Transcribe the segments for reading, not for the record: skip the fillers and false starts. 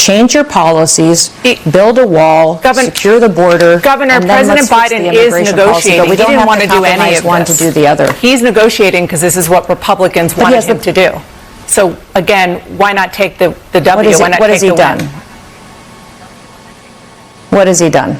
change your policies, build a wall, secure the border. Governor, and then President let's fix Biden the is immigration negotiating. policy, but we don't he didn't have want to do any compromise of one this. to do the other. He's negotiating because this is what Republicans wanted him to do. So again, why not take the W? What has he done? What has he done?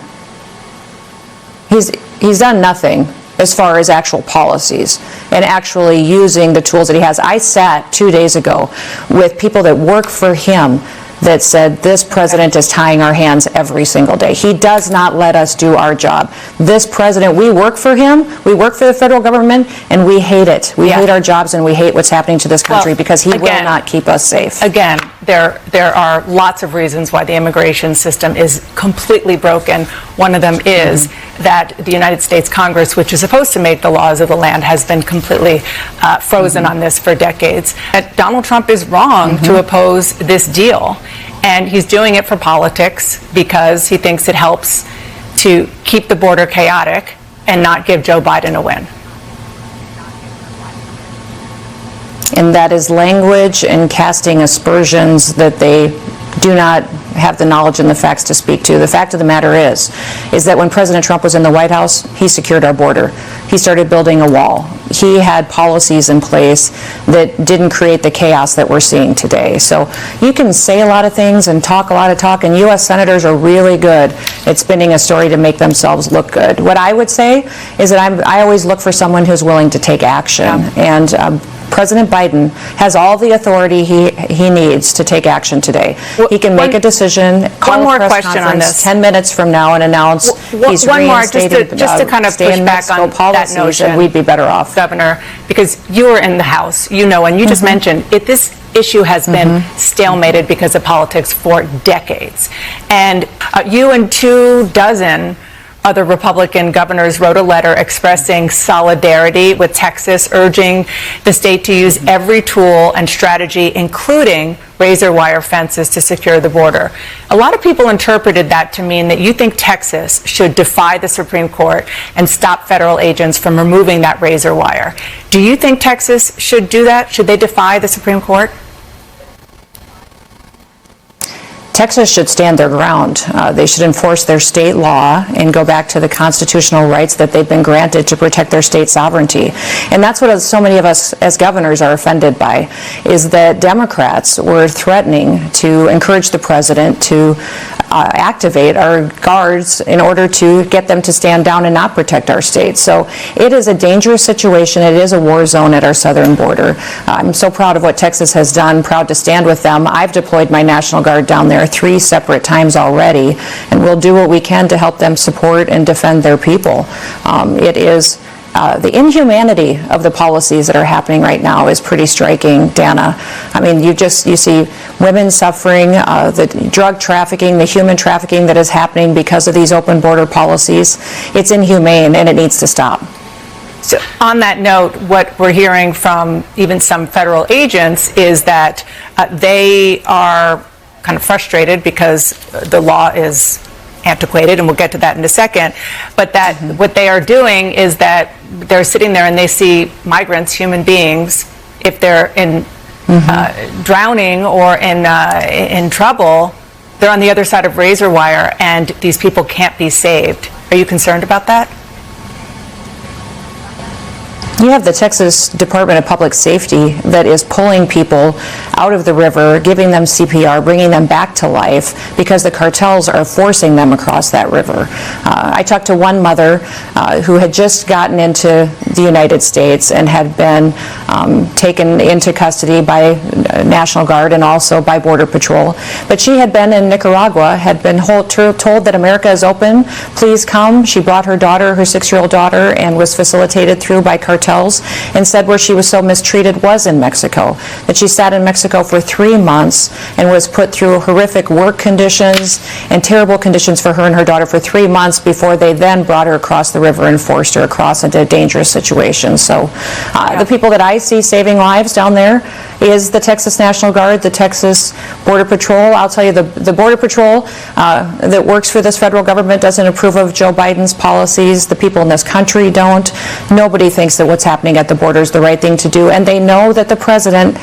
He's done nothing as far as actual policies and actually using the tools that he has. I sat 2 days ago with people that work for him that said this president is tying our hands every single day. He does not let us do our job. This president, we work for him, we work for the federal government, and we hate it. We hate our jobs and we hate what's happening to this country because he will not keep us safe. Again, there are lots of reasons why the immigration system is completely broken. One of them is that the United States Congress, which is supposed to make the laws of the land, has been completely frozen on this for decades. Donald Trump is wrong to oppose this deal. And he's doing it for politics because he thinks it helps to keep the border chaotic and not give Joe Biden a win. And that is language and casting aspersions that they do not have the knowledge and the facts to speak to. The fact of the matter is that when President Trump was in the White House, he secured our border. He started building a wall. He had policies in place that didn't create the chaos that we're seeing today. So you can say a lot of things and talk a lot of talk, and U.S. senators are really good at spinning a story to make themselves look good. What I would say is that I always look for someone who's willing to take action. And President Biden has all the authority he needs to take action today. He can make a decision, call a press conference 10 minutes from now and announce he's reinstating just to kind of push back on that notion, and we'd be better off. Governor, because you were in the House, you know, and you just mentioned this issue has been stalemated because of politics for decades. And you and 24 other Republican governors wrote a letter expressing solidarity with Texas, urging the state to use every tool and strategy, including razor wire fences, to secure the border. A lot of people interpreted that to mean that you think Texas should defy the Supreme Court and stop federal agents from removing that razor wire. Do you think Texas should do that? Should they defy the Supreme Court? Texas should stand their ground. They should enforce their state law and go back to the constitutional rights that they've been granted to protect their state sovereignty. And that's what so many of us as governors are offended by, is that Democrats were threatening to encourage the president to activate our guards in order to get them to stand down and not protect our state. So it is a dangerous situation. It is a war zone at our southern border. I'm so proud of what Texas has done, proud to stand with them. I've deployed my National Guard down there 3 separate times already, and we'll do what we can to help them support and defend their people. It is the inhumanity of the policies that are happening right now is pretty striking, Dana. I mean, you see women suffering, the drug trafficking, the human trafficking that is happening because of these open border policies. It's inhumane, and it needs to stop. So on that note, what we're hearing from even some federal agents is that they are kind of frustrated because the law is antiquated, and we'll get to that in a second, but that what they are doing is that they're sitting there and they see migrants, human beings, if they're in drowning or in trouble, they're on the other side of razor wire, and these people can't be saved. Are you concerned about that? You have the Texas Department of Public Safety that is pulling people out of the river, giving them CPR, bringing them back to life because the cartels are forcing them across that river. I talked to one mother who had just gotten into the United States and had been taken into custody by National Guard and also by Border Patrol. But she had been in Nicaragua, had been told that America is open, please come. She brought her daughter, her 6-year-old daughter, and was facilitated through by cartels, and said where she was so mistreated was in Mexico, that she sat in Mexico for 3 months and was put through horrific work conditions and terrible conditions for her and her daughter for 3 months before they then brought her across the river and forced her across into a dangerous situation. So the people that I see saving lives down there is the Texas National Guard, the Texas Border Patrol. I'll tell you, the Border Patrol that works for this federal government doesn't approve of Joe Biden's policies. The people in this country don't. Nobody thinks that what's happening at the border is the right thing to do, and they know that the president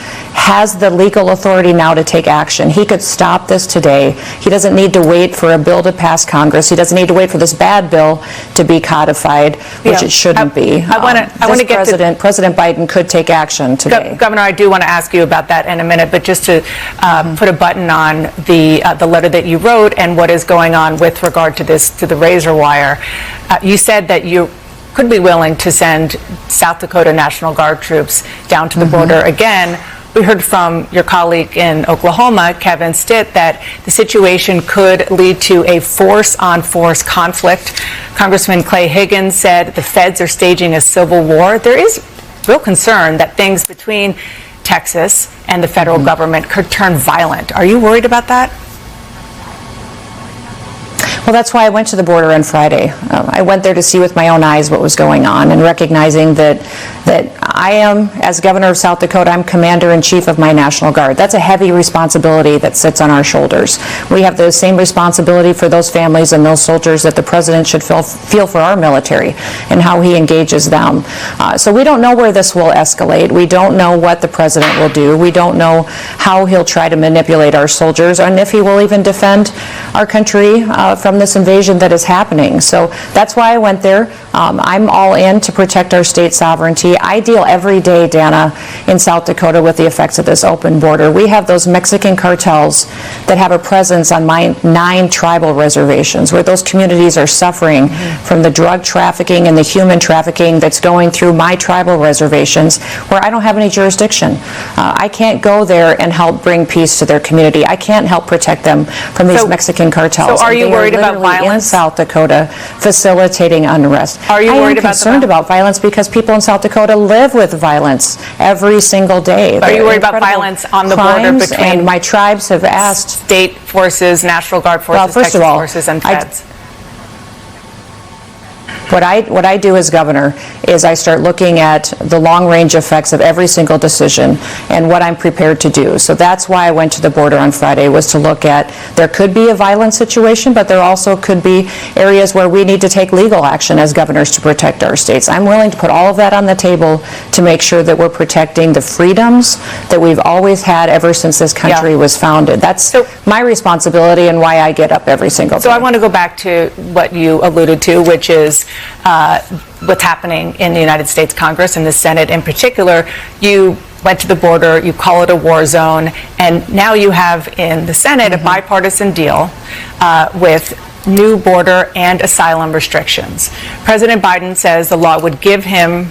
has the legal authority now to take action. He could stop this today. He doesn't need to wait for a bill to pass Congress. He doesn't need to wait for this bad bill to be codified, which it shouldn't be. I want to get to President Biden could take action today. Governor, I do want to ask you about that in a minute, but just to put a button on the letter that you wrote and what is going on with regard to this, to the razor wire. You said that you could be willing to send South Dakota National Guard troops down to the border again. We heard from your colleague in Oklahoma, Kevin Stitt, that the situation could lead to a force-on-force conflict. Congressman Clay Higgins said the feds are staging a civil war. There is real concern that things between Texas and the federal government could turn violent. Are you worried about that? Well, that's why I went to the border on Friday. I went there to see with my own eyes what was going on, and recognizing that I am, as governor of South Dakota, I'm commander-in-chief of my National Guard. That's a heavy responsibility that sits on our shoulders. We have the same responsibility for those families and those soldiers that the president should feel for our military and how he engages them. So we don't know where this will escalate. We don't know what the president will do. We don't know how he'll try to manipulate our soldiers, and if he will even defend our country from this invasion that is happening. So that's why I went there. I'm all in to protect our state sovereignty. I deal every day, Dana, in South Dakota with the effects of this open border. We have those Mexican cartels that have a presence on my 9 tribal reservations, where those communities are suffering from the drug trafficking and the human trafficking that's going through my tribal reservations, where I don't have any jurisdiction. I can't go there and help bring peace to their community. I can't help protect them from these Mexican cartels. So are you worried about violence in South Dakota, facilitating unrest? Are you worried about concerned about violence because people in South Dakota live with violence every single day. Are you worried about violence on the border between? And my tribes have asked state forces, National Guard forces, Texas forces, and feds. What I do as governor is I start looking at the long-range effects of every single decision and what I'm prepared to do. So that's why I went to the border on Friday, was to look at, there could be a violent situation, but there also could be areas where we need to take legal action as governors to protect our states. I'm willing to put all of that on the table to make sure that we're protecting the freedoms that we've always had ever since this country was founded. That's my responsibility and why I get up every single day. So I want to go back to what you alluded to, which is what's happening in the United States Congress and the Senate in particular. You went to the border, you call it a war zone, and now you have in the Senate a bipartisan deal with new border and asylum restrictions. President Biden says the law would give him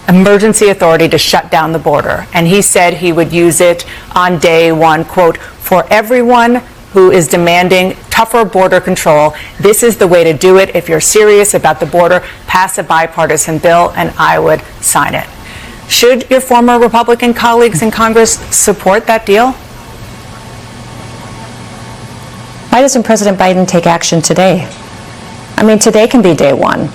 emergency authority to shut down the border, and he said he would use it on day one, quote, for everyone who is demanding tougher border control. This is the way to do it. If you're serious about the border, pass a bipartisan bill, and I would sign it. Should your former Republican colleagues in Congress support that deal? Why doesn't President Biden take action today? I mean, today can be day one.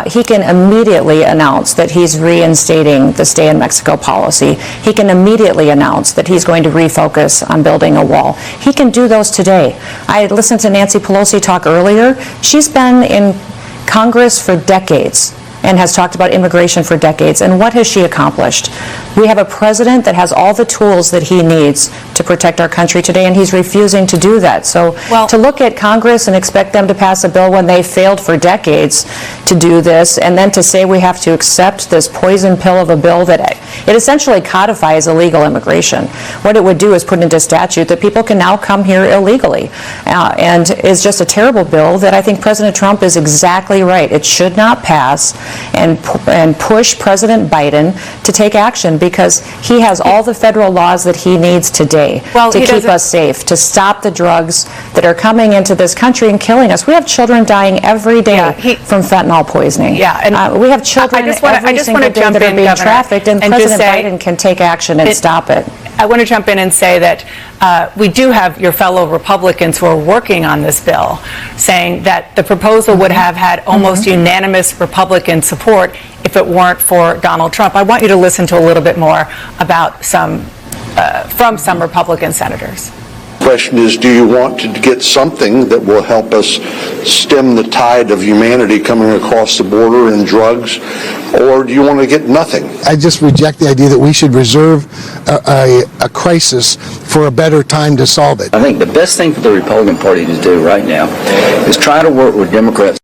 He can immediately announce that he's reinstating the stay in Mexico policy. He can immediately announce that he's going to refocus on building a wall. He can do those today. I listened to Nancy Pelosi talk earlier. She's been in Congress for decades and has talked about immigration for decades. And what has she accomplished? We have a president that has all the tools that he needs to protect our country today, and he's refusing to do that. So to look at Congress and expect them to pass a bill when they failed for decades to do this, and then to say we have to accept this poison pill of a bill that it essentially codifies illegal immigration. What it would do is put into statute that people can now come here illegally, and is just a terrible bill that I think President Trump is exactly right. It should not pass, and push President Biden to take action, because he has all the federal laws that he needs today to keep us safe, to stop the drugs that are coming into this country and killing us. We have children dying every day from fentanyl poisoning. And we have children every single day that are being trafficked, and President Biden can take action and stop it. I want to jump in and say that we do have your fellow Republicans who are working on this bill saying that the proposal would have had almost unanimous Republican support if it weren't for Donald Trump. I want you to listen to a little bit more about from some Republican senators. Question is, do you want to get something that will help us stem the tide of humanity coming across the border and drugs, or do you want to get nothing? I just reject the idea that we should reserve a crisis for a better time to solve it. I think the best thing for the Republican Party to do right now is try to work with Democrats.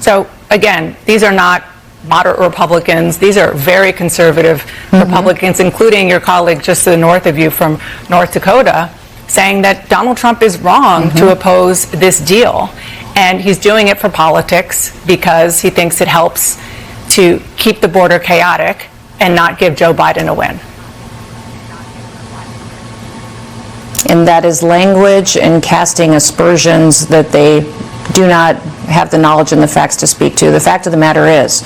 So again, these are not moderate Republicans. These are very conservative Republicans, including your colleague just to the north of you from North Dakota, saying that Donald Trump is wrong to oppose this deal. And he's doing it for politics because he thinks it helps to keep the border chaotic and not give Joe Biden a win. And that is language and casting aspersions that they do not have the knowledge and the facts to speak to. The fact of the matter is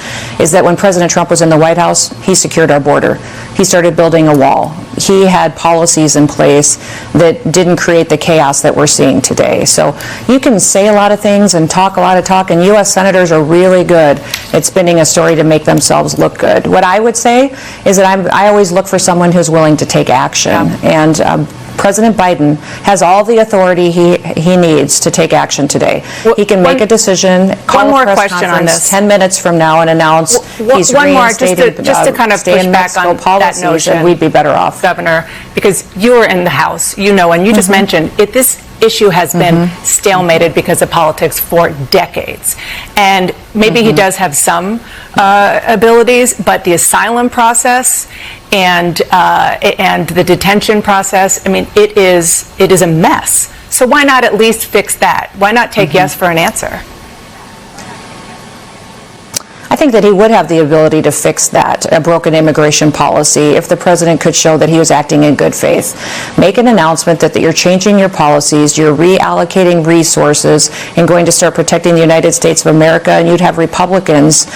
that when President Trump was in the White House, he secured our border. He started building a wall. He had policies in place that didn't create the chaos that we're seeing today. So you can say a lot of things and talk a lot of talk, and U.S. senators are really good at spinning a story to make themselves look good. What I would say is that I always look for someone who's willing to take action. And President Biden has all the authority he needs to take action today. He can make a decision, call a press conference 10 minutes from now and announce he's reinstating just to kind of push back on that notion, and we'd be better off. Governor, because you were in the House, you know, and you just mentioned this issue has been stalemated because of politics for decades. And maybe he does have some abilities, but the asylum process and the detention process, I mean, it is a mess. So why not at least fix that? Why not take yes for an answer? I think that he would have the ability to fix that, a broken immigration policy, if the president could show that he was acting in good faith. Make an announcement that you're changing your policies, you're reallocating resources, and going to start protecting the United States of America, and you'd have Republicans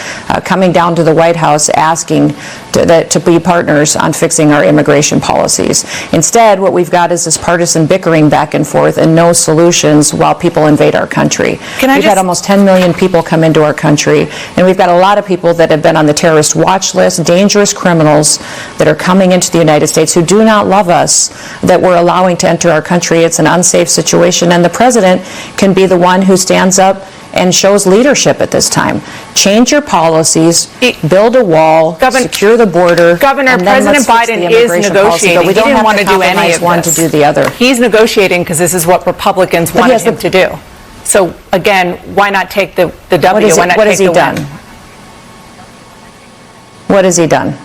coming down to the White House asking to be partners on fixing our immigration policies. Instead, what we've got is this partisan bickering back and forth and no solutions while people invade our country. We've had almost 10 million people come into our country, and we've got a lot of people that have been on the terrorist watch list, dangerous criminals that are coming into the United States who do not love us, that we're allowing to enter our country. It's an unsafe situation, and the president can be the one who stands up and shows leadership at this time. Change your policies, build a wall, secure the border. Governor, President Biden is negotiating. But we don't want to do any of one to do the other. He's negotiating because this is what Republicans wanted him to do. So again, why not take the W? What has he done? What has he done?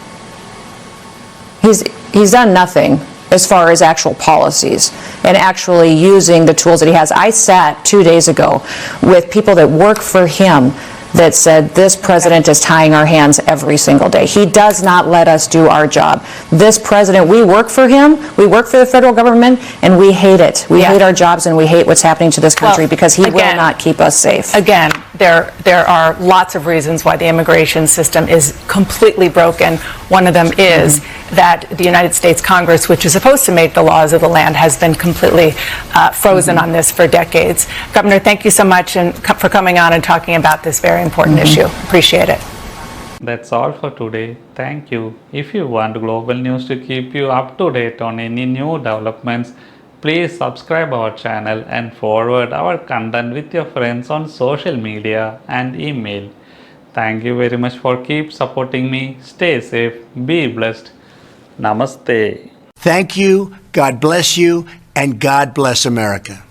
He's done nothing as far as actual policies and actually using the tools that he has. I sat 2 days ago with people that work for him that said this president is tying our hands every single day. He does not let us do our job. This president, we work for him, we work for the federal government, and we hate it. We hate our jobs and we hate what's happening to this country because he will not keep us safe. Again, there are lots of reasons why the immigration system is completely broken. One of them is that the United States Congress, which is supposed to make the laws of the land, has been completely frozen on this for decades. Governor, thank you so much for coming on and talking about this very important issue. Appreciate it. That's all for today. Thank you. If you want global news to keep you up to date on any new developments, please subscribe our channel and forward our content with your friends on social media and email. Thank you very much for keep supporting me. Stay safe, be blessed. Namaste. Thank you, God bless you, and God bless America.